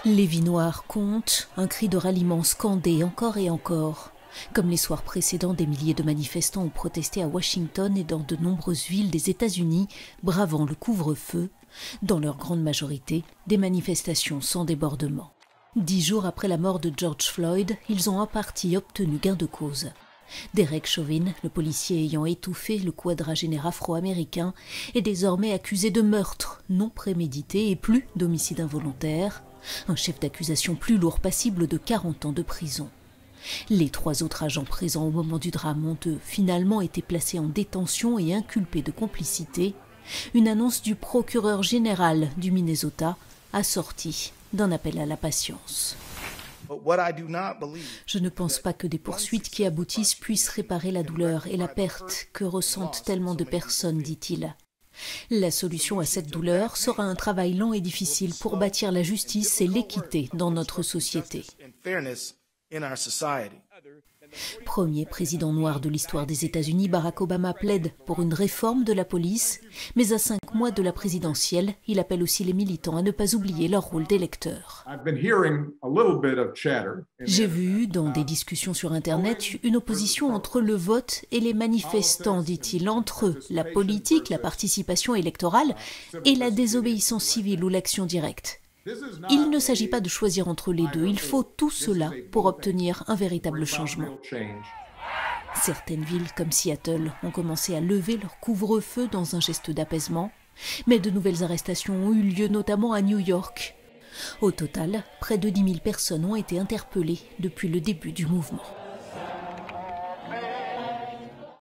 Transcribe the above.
Les vies noires comptent, un cri de ralliement scandé encore et encore. Comme les soirs précédents, des milliers de manifestants ont protesté à Washington et dans de nombreuses villes des États-Unis, bravant le couvre-feu. Dans leur grande majorité, des manifestations sans débordement. 10 jours après la mort de George Floyd, ils ont en partie obtenu gain de cause. Derek Chauvin, le policier ayant étouffé le quadragénaire afro-américain, est désormais accusé de meurtre non prémédité et plus d'homicide involontaire. Un chef d'accusation plus lourd passible de 40 ans de prison. Les 3 autres agents présents au moment du drame ont finalement été placés en détention et inculpés de complicité. Une annonce du procureur général du Minnesota assortie d'un appel à la patience. Je ne pense pas que des poursuites qui aboutissent puissent réparer la douleur et la perte que ressentent tellement de personnes, dit-il. La solution à cette douleur sera un travail lent et difficile pour bâtir la justice et l'équité dans notre société. Premier président noir de l'histoire des États-Unis, Barack Obama plaide pour une réforme de la police, mais à 5 mois de la présidentielle, il appelle aussi les militants à ne pas oublier leur rôle d'électeurs. J'ai vu, dans des discussions sur Internet, une opposition entre le vote et les manifestants, dit-il, entre la politique, la participation électorale et la désobéissance civile ou l'action directe. Il ne s'agit pas de choisir entre les deux, il faut tout cela pour obtenir un véritable changement. Certaines villes comme Seattle ont commencé à lever leur couvre-feu dans un geste d'apaisement, mais de nouvelles arrestations ont eu lieu notamment à New York. Au total, près de 10 000 personnes ont été interpellées depuis le début du mouvement.